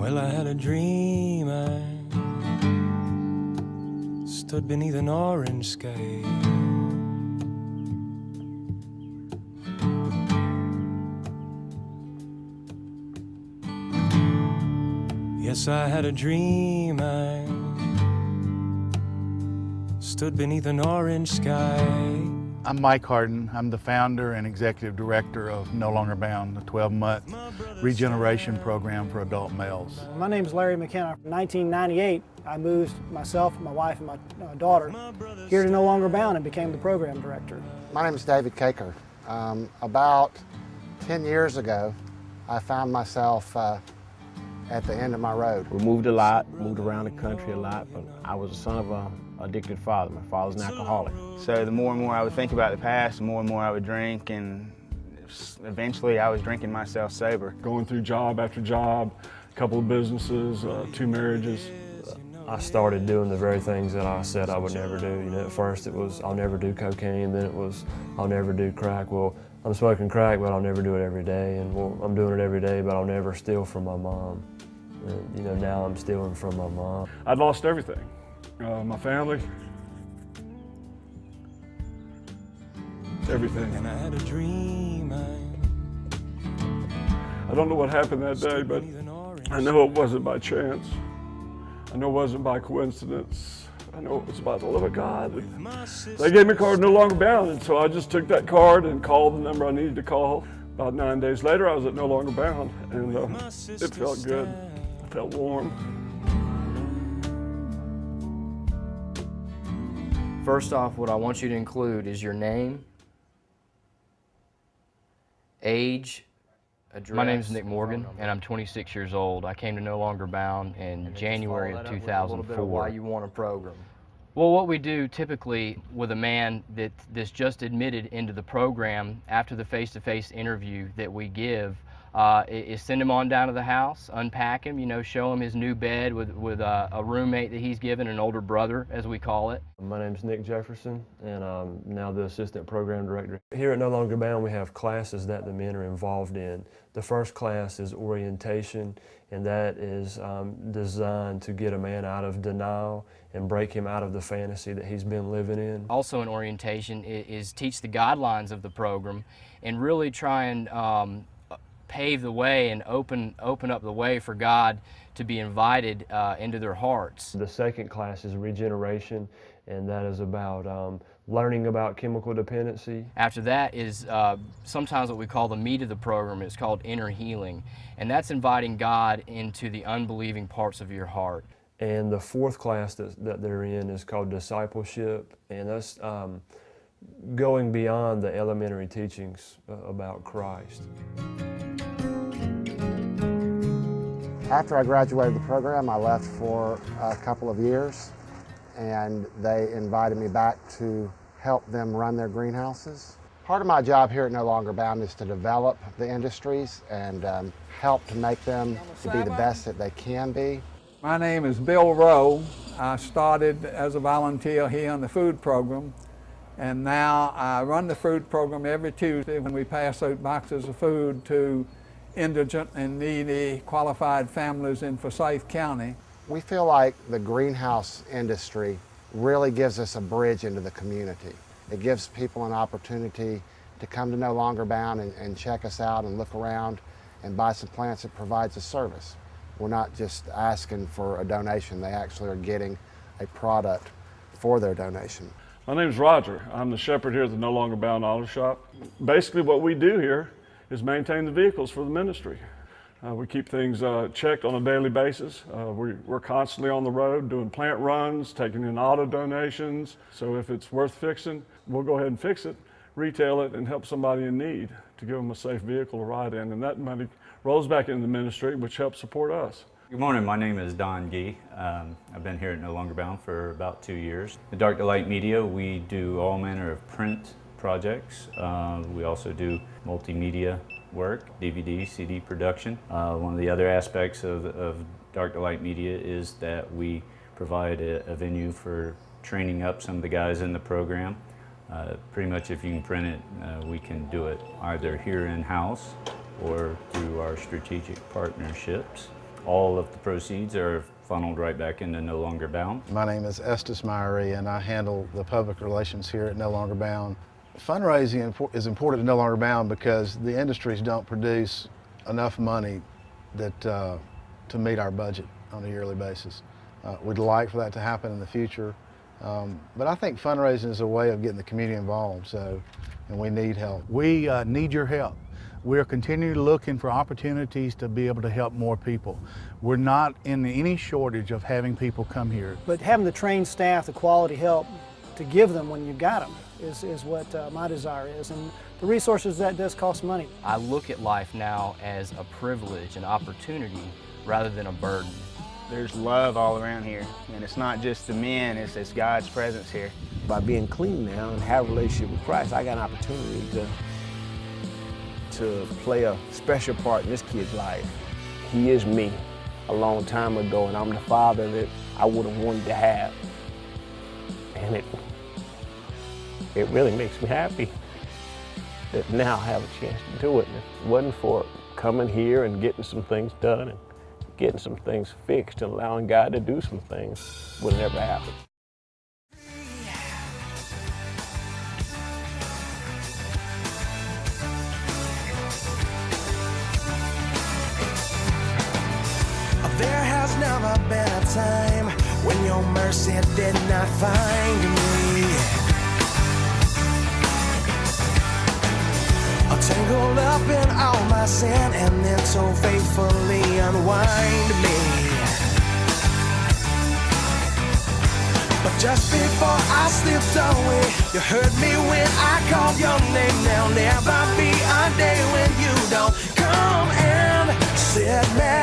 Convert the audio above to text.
Well, I had a dream. I stood beneath an orange sky. Yes, I had a dream. I stood beneath an orange sky. I'm Mike Harden. I'm the founder and executive director of NoLONGERbound, a 12-month regeneration program for adult males. My name is Larry McKenna. In 1998, I moved myself, my wife, and my daughter here to NoLONGERbound and became the program director. My name is David Caker. About 10 years ago, I found myself at the end of my road. We moved a lot, moved around the country a lot, but I was the son of an addicted father. My father's an alcoholic. So the more and more I would think about the past, the more and more I would drink, and eventually I was drinking myself sober. Going through job after job, a couple of businesses, 2 marriages. I started doing the very things that I said I would never do. You know, at first it was, I'll never do cocaine, then it was, I'll never do crack. Well, I'm smoking crack, but I'll never do it every day. And well, I'm doing it every day, but I'll never steal from my mom. And, you know, now I'm stealing from my mom. I'd lost everything. My family, everything. And I had a dream. I don't know what happened that day, but I know it wasn't by chance. I know it wasn't by coincidence. I know it was by the love of God. They gave me a card, NoLONGERbound, and so I just took that card and called the number I needed to call. About 9 days later, I was at NoLONGERbound, and it felt good. It felt warm. First off, what I want you to include is your name, age, address. My name is Nick Morgan, and I'm 26 years old. I came to NoLONGERbound in January of 2004. Why you want a program? Well, what we do typically with a man that's just admitted into the program after the face-to-face interview that we give is send him on down to the house, unpack him, you know, show him his new bed with a roommate that he's given, an older brother, as we call it. My name's Nick Jefferson, and I'm now the assistant program director. Here at NoLONGERbound, we have classes that the men are involved in. The first class is orientation, and that is designed to get a man out of denial and break him out of the fantasy that he's been living in. Also in orientation is teach the guidelines of the program and really try and pave the way and open up the way for God to be invited into their hearts. The second class is regeneration, and that is about learning about chemical dependency. After that is sometimes what we call the meat of the program. It's called inner healing, and that's inviting God into the unbelieving parts of your heart. And the fourth class that they're in is called discipleship, and that's going beyond the elementary teachings about Christ. After I graduated the program, I left for a couple of years, and they invited me back to help them run their greenhouses. Part of my job here at NoLONGERbound is to develop the industries and help to make them to be the best that they can be. My name is Bill Rowe. I started as a volunteer here on the food program, and now I run the food program every Tuesday when we pass out boxes of food to indigent and needy qualified families in Forsyth County. We feel like the greenhouse industry really gives us a bridge into the community. It gives people an opportunity to come to NoLONGERbound and check us out and look around and buy some plants. It provides a service. We're not just asking for a donation, they actually are getting a product for their donation. My name's Roger. I'm the shepherd here at the NoLONGERbound Auto Shop. Basically what we do here is maintain the vehicles for the ministry. We keep things checked on a daily basis. We're constantly on the road doing plant runs, taking in auto donations. So if it's worth fixing, we'll go ahead and fix it, retail it, and help somebody in need to give them a safe vehicle to ride in. And that money rolls back into the ministry, which helps support us. Good morning, my name is Don Gee. I've been here at NoLONGERbound for about 2 years. At Dark to Light Media, we do all manner of print projects. We also do multimedia work, DVD, CD production. One of the other aspects of Dark to Light Media is that we provide a venue for training up some of the guys in the program. Pretty much if you can print it, we can do it either here in-house or through our strategic partnerships. All of the proceeds are funneled right back into No Longer Bound. My name is Estes Meyerly, and I handle the public relations here at No Longer Bound. Fundraising is important to No Longer Bound because the industries don't produce enough money that, to meet our budget on a yearly basis. We'd like for that to happen in the future, but I think fundraising is a way of getting the community involved, and we need help. We need your help. We're continually looking for opportunities to be able to help more people. We're not in any shortage of having people come here. But having the trained staff, the quality help to give them when you've got them is what my desire is. And the resources, that does cost money. I look at life now as a privilege, an opportunity, rather than a burden. There's love all around here, and it's not just the men, it's God's presence here. By being clean now and have a relationship with Christ, I got an opportunity to play a special part in this kid's life. He is me a long time ago, and I'm the father that I would have wanted to have. And it really makes me happy that now I have a chance to do it. And if it wasn't for coming here and getting some things done and getting some things fixed and allowing God to do some things, it would have never happened. There has never been a time when your mercy did not find me. Tangled up in all my sin and then so faithfully unwind me. But just before I slipped away, you heard me when I called your name. There'll never be a day when you don't come and set me